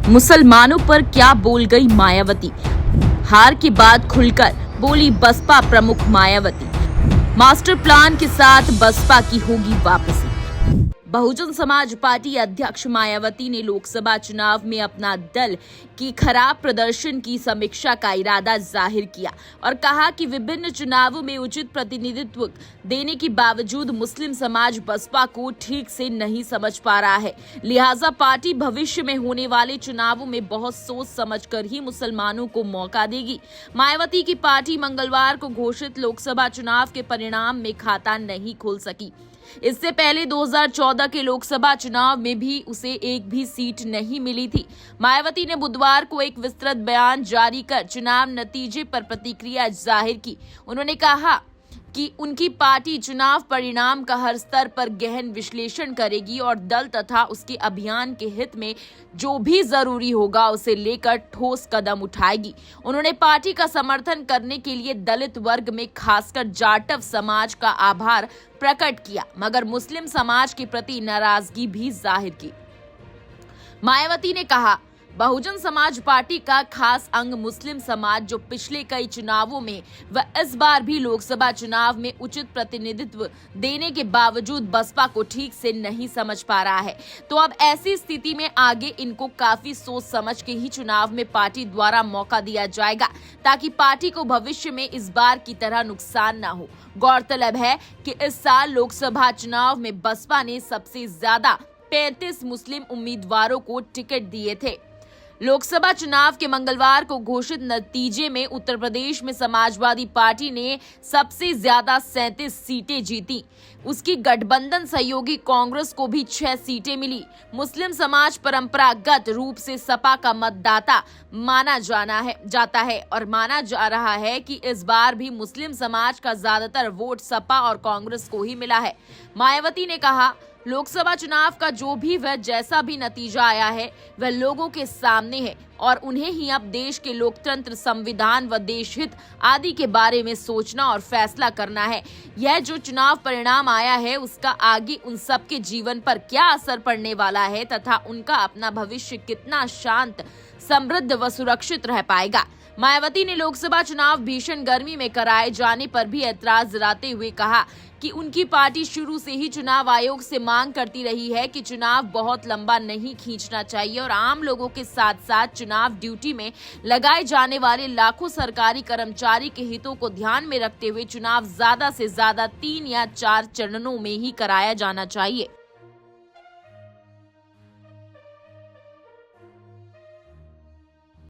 मुसलमानों पर क्या बोल गई मायावती। हार के बाद खुलकर बोली बसपा प्रमुख मायावती। मास्टर प्लान के साथ बसपा की होगी वापसी। बहुजन समाज पार्टी अध्यक्ष मायावती ने लोकसभा चुनाव में अपना दल की खराब प्रदर्शन की समीक्षा का इरादा जाहिर किया और कहा कि विभिन्न चुनावों में उचित प्रतिनिधित्व देने के बावजूद मुस्लिम समाज बसपा को ठीक से नहीं समझ पा रहा है, लिहाजा पार्टी भविष्य में होने वाले चुनावों में बहुत सोच समझकर ही मुसलमानों को मौका देगी। मायावती की पार्टी मंगलवार को घोषित लोकसभा चुनाव के परिणाम में खाता नहीं खोल सकी। इससे पहले 2014 के लोकसभा चुनाव में भी उसे एक भी सीट नहीं मिली थी। मायावती ने बुधवार को एक विस्तृत बयान जारी कर चुनाव नतीजे पर प्रतिक्रिया जाहिर की। उन्होंने कहा कि उनकी पार्टी चुनाव परिणाम का हर स्तर पर गहन विश्लेषण करेगी और दल तथा उसके अभियान के हित में जो भी जरूरी होगा उसे लेकर ठोस कदम उठाएगी। उन्होंने पार्टी का समर्थन करने के लिए दलित वर्ग में खासकर जाटव समाज का आभार प्रकट किया, मगर मुस्लिम समाज के प्रति नाराजगी भी जाहिर की। मायावती ने कहा, बहुजन समाज पार्टी का खास अंग मुस्लिम समाज जो पिछले कई चुनावों में व इस बार भी लोकसभा चुनाव में उचित प्रतिनिधित्व देने के बावजूद बसपा को ठीक से नहीं समझ पा रहा है, तो अब ऐसी स्थिति में आगे इनको काफी सोच समझ के ही चुनाव में पार्टी द्वारा मौका दिया जाएगा ताकि पार्टी को भविष्य में इस बार की तरह नुकसान न हो। गौरतलब है कि इस साल लोकसभा चुनाव में बसपा ने सबसे ज्यादा 35 मुस्लिम उम्मीदवारों को टिकट दिए थे। लोकसभा चुनाव के मंगलवार को घोषित नतीजे में उत्तर प्रदेश में समाजवादी पार्टी ने सबसे ज्यादा 37 सीटें जीती। उसकी गठबंधन सहयोगी कांग्रेस को भी 6 सीटें मिली। मुस्लिम समाज परंपरागत रूप से सपा का मतदाता माना जाता है और माना जा रहा है कि इस बार भी मुस्लिम समाज का ज्यादातर वोट सपा और कांग्रेस को ही मिला है। मायावती ने कहा, लोकसभा चुनाव का जो भी वह जैसा भी नतीजा आया है वह लोगों के सामने है और उन्हें ही अब देश के लोकतंत्र, संविधान व देश हित आदि के बारे में सोचना और फैसला करना है। यह जो चुनाव परिणाम आया है उसका आगे उन सबके जीवन पर क्या असर पड़ने वाला है तथा उनका अपना भविष्य कितना शांत, समृद्ध व सुरक्षित रह पाएगा। मायावती ने लोकसभा चुनाव भीषण गर्मी में कराए जाने पर भी ऐतराज जताते हुए कहा कि उनकी पार्टी शुरू से ही चुनाव आयोग से मांग करती रही है कि चुनाव बहुत लंबा नहीं खींचना चाहिए और आम लोगों के साथ साथ चुनाव ड्यूटी में लगाए जाने वाले लाखों सरकारी कर्मचारी के हितों को ध्यान में रखते हुए चुनाव ज्यादा से ज्यादा 3 या 4 चरणों में ही कराया जाना चाहिए।